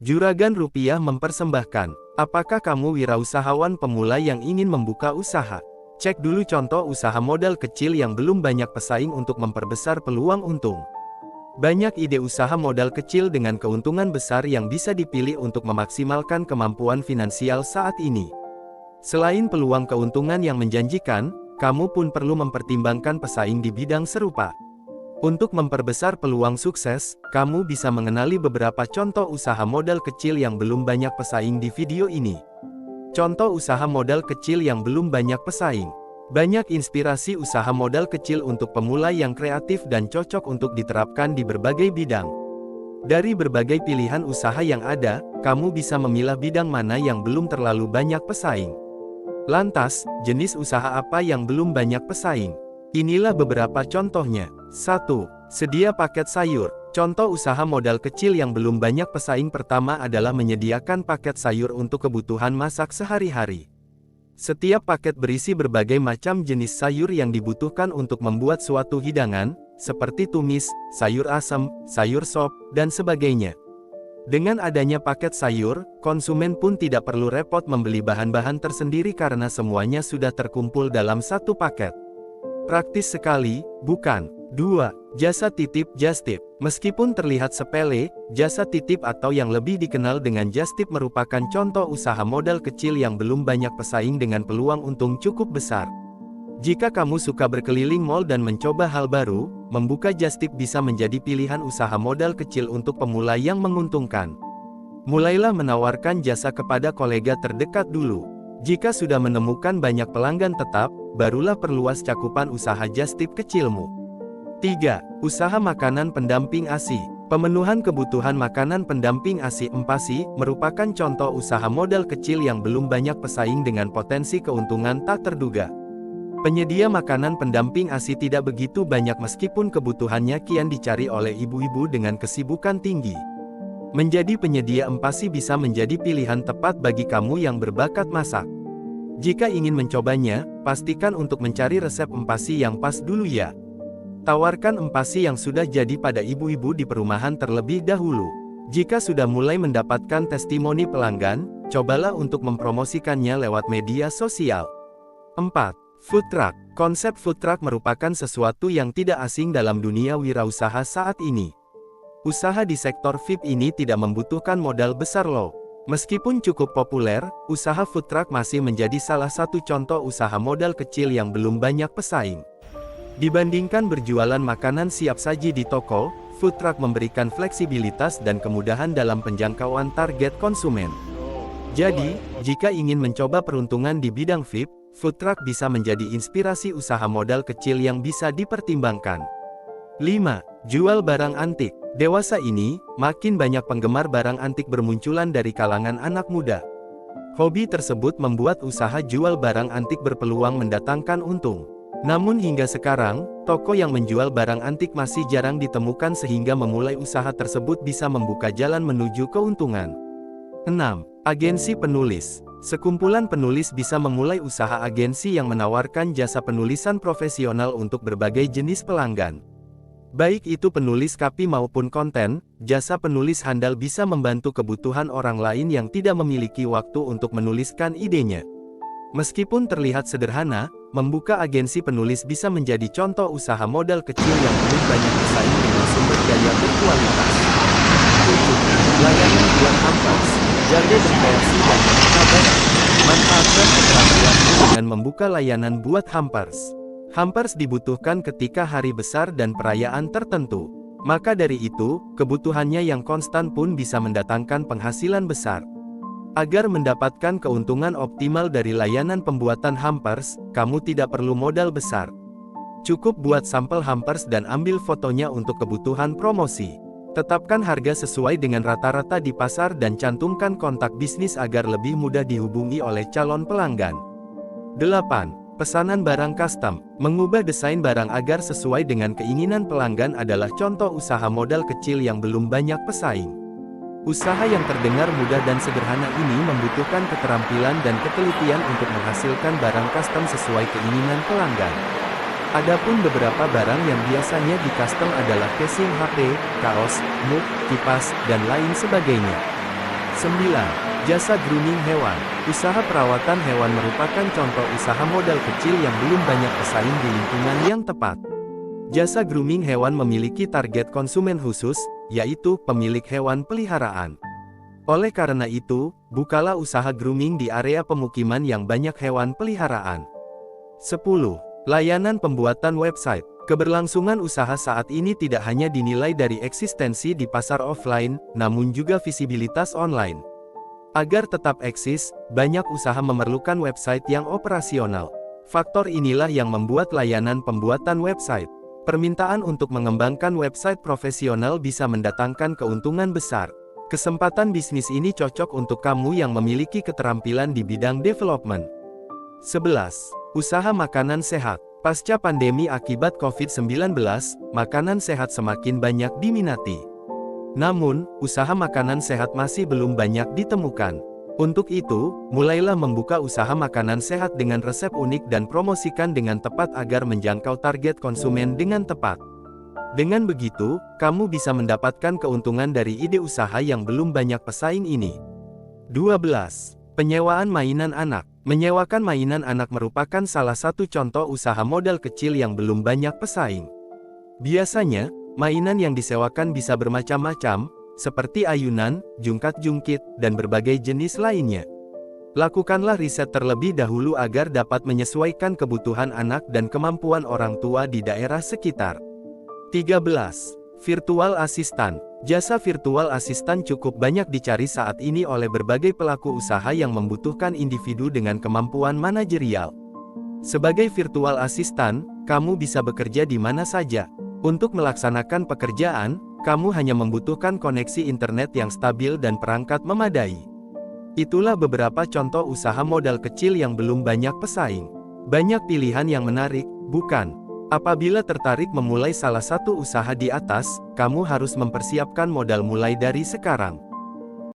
Juragan Rupiah mempersembahkan. Apakah kamu wirausahawan pemula yang ingin membuka usaha? Cek dulu contoh usaha modal kecil yang belum banyak pesaing untuk memperbesar peluang untung. Banyak ide usaha modal kecil dengan keuntungan besar yang bisa dipilih untuk memaksimalkan kemampuan finansial saat ini. Selain peluang keuntungan yang menjanjikan, kamu pun perlu mempertimbangkan pesaing di bidang serupa. Untuk memperbesar peluang sukses, kamu bisa mengenali beberapa contoh usaha modal kecil yang belum banyak pesaing di video ini. Contoh usaha modal kecil yang belum banyak pesaing. Banyak inspirasi usaha modal kecil untuk pemula yang kreatif dan cocok untuk diterapkan di berbagai bidang. Dari berbagai pilihan usaha yang ada, kamu bisa memilah bidang mana yang belum terlalu banyak pesaing. Lantas, jenis usaha apa yang belum banyak pesaing? Inilah beberapa contohnya. 1. Sedia paket sayur. Contoh usaha modal kecil yang belum banyak pesaing pertama adalah menyediakan paket sayur untuk kebutuhan masak sehari-hari. Setiap paket berisi berbagai macam jenis sayur yang dibutuhkan untuk membuat suatu hidangan, seperti tumis, sayur asam, sayur sop, dan sebagainya. Dengan adanya paket sayur, konsumen pun tidak perlu repot membeli bahan-bahan tersendiri karena semuanya sudah terkumpul dalam satu paket. Praktis sekali, bukan? 2. Jasa titip just tip. Meskipun terlihat sepele, jasa titip atau yang lebih dikenal dengan just tip merupakan contoh usaha modal kecil yang belum banyak pesaing dengan peluang untung cukup besar. Jika kamu suka berkeliling mall dan mencoba hal baru, membuka just tip bisa menjadi pilihan usaha modal kecil untuk pemula yang menguntungkan. Mulailah menawarkan jasa kepada kolega terdekat dulu. Jika sudah menemukan banyak pelanggan tetap, barulah perluas cakupan usaha just tip kecilmu. 3. Usaha makanan pendamping ASI. Pemenuhan kebutuhan makanan pendamping ASI (MPASI) merupakan contoh usaha modal kecil yang belum banyak pesaing dengan potensi keuntungan tak terduga. Penyedia makanan pendamping ASI tidak begitu banyak meskipun kebutuhannya kian dicari oleh ibu-ibu dengan kesibukan tinggi. Menjadi penyedia MPASI bisa menjadi pilihan tepat bagi kamu yang berbakat masak. Jika ingin mencobanya, pastikan untuk mencari resep MPASI yang pas dulu ya. Tawarkan MPASI yang sudah jadi pada ibu-ibu di perumahan terlebih dahulu. Jika sudah mulai mendapatkan testimoni pelanggan, cobalah untuk mempromosikannya lewat media sosial. 4. Food truck. Konsep food truck merupakan sesuatu yang tidak asing dalam dunia wirausaha saat ini. Usaha di sektor VIP ini tidak membutuhkan modal besar loh. Meskipun cukup populer, usaha food truck masih menjadi salah satu contoh usaha modal kecil yang belum banyak pesaing. Dibandingkan berjualan makanan siap saji di toko, food truck memberikan fleksibilitas dan kemudahan dalam penjangkauan target konsumen. Jadi, jika ingin mencoba peruntungan di bidang VIP, food truck bisa menjadi inspirasi usaha modal kecil yang bisa dipertimbangkan. 5. Jual barang antik. Dewasa ini, makin banyak penggemar barang antik bermunculan dari kalangan anak muda. Hobi tersebut membuat usaha jual barang antik berpeluang mendatangkan untung. Namun hingga sekarang, toko yang menjual barang antik masih jarang ditemukan sehingga memulai usaha tersebut bisa membuka jalan menuju keuntungan. 6. Agensi penulis. Sekumpulan penulis bisa memulai usaha agensi yang menawarkan jasa penulisan profesional untuk berbagai jenis pelanggan. Baik itu penulis kapi maupun konten, jasa penulis handal bisa membantu kebutuhan orang lain yang tidak memiliki waktu untuk menuliskan idenya. Meskipun terlihat sederhana, membuka agensi penulis bisa menjadi contoh usaha modal kecil yang belum banyak pesaing dengan sumber daya berkualitas. 7. Layanan buat hampers. Jaga berkreasi dan membuka barang. Manfaatkan keterampilanmu dengan membuka layanan buat hampers. Hampers dibutuhkan ketika hari besar dan perayaan tertentu. Maka dari itu, kebutuhannya yang konstan pun bisa mendatangkan penghasilan besar. Agar mendapatkan keuntungan optimal dari layanan pembuatan hampers, kamu tidak perlu modal besar. Cukup buat sampel hampers dan ambil fotonya untuk kebutuhan promosi. Tetapkan harga sesuai dengan rata-rata di pasar dan cantumkan kontak bisnis agar lebih mudah dihubungi oleh calon pelanggan. 8. Pesanan barang custom. Mengubah desain barang agar sesuai dengan keinginan pelanggan adalah contoh usaha modal kecil yang belum banyak pesaing. Usaha yang terdengar mudah dan sederhana ini membutuhkan keterampilan dan ketelitian untuk menghasilkan barang custom sesuai keinginan pelanggan. Adapun beberapa barang yang biasanya di custom adalah casing HP, kaos, mug, kipas, dan lain sebagainya. 9. Jasa grooming hewan. Usaha perawatan hewan merupakan contoh usaha modal kecil yang belum banyak pesaing di lingkungan yang tepat. Jasa grooming hewan memiliki target konsumen khusus, yaitu pemilik hewan peliharaan. Oleh karena itu, bukalah usaha grooming di area pemukiman yang banyak hewan peliharaan. 10. Layanan pembuatan website. Keberlangsungan usaha saat ini tidak hanya dinilai dari eksistensi di pasar offline, namun juga visibilitas online. Agar tetap eksis, banyak usaha memerlukan website yang operasional. Faktor inilah yang membuat layanan pembuatan website. Permintaan untuk mengembangkan website profesional bisa mendatangkan keuntungan besar. Kesempatan bisnis ini cocok untuk kamu yang memiliki keterampilan di bidang development. 11. Usaha makanan sehat. Pasca pandemi akibat COVID-19, makanan sehat semakin banyak diminati. Namun, usaha makanan sehat masih belum banyak ditemukan. Untuk itu, mulailah membuka usaha makanan sehat dengan resep unik dan promosikan dengan tepat agar menjangkau target konsumen dengan tepat. Dengan begitu, kamu bisa mendapatkan keuntungan dari ide usaha yang belum banyak pesaing ini. 12. Penyewaan mainan anak. Menyewakan mainan anak merupakan salah satu contoh usaha modal kecil yang belum banyak pesaing. Biasanya, mainan yang disewakan bisa bermacam-macam, seperti ayunan, jungkat-jungkit, dan berbagai jenis lainnya. Lakukanlah riset terlebih dahulu agar dapat menyesuaikan kebutuhan anak dan kemampuan orang tua di daerah sekitar. 13. Virtual Assistant. Jasa virtual assistant cukup banyak dicari saat ini oleh berbagai pelaku usaha yang membutuhkan individu dengan kemampuan manajerial. Sebagai virtual assistant, kamu bisa bekerja di mana saja. Untuk melaksanakan pekerjaan, kamu hanya membutuhkan koneksi internet yang stabil dan perangkat memadai. Itulah beberapa contoh usaha modal kecil yang belum banyak pesaing. Banyak pilihan yang menarik, bukan? Apabila tertarik memulai salah satu usaha di atas, kamu harus mempersiapkan modal mulai dari sekarang.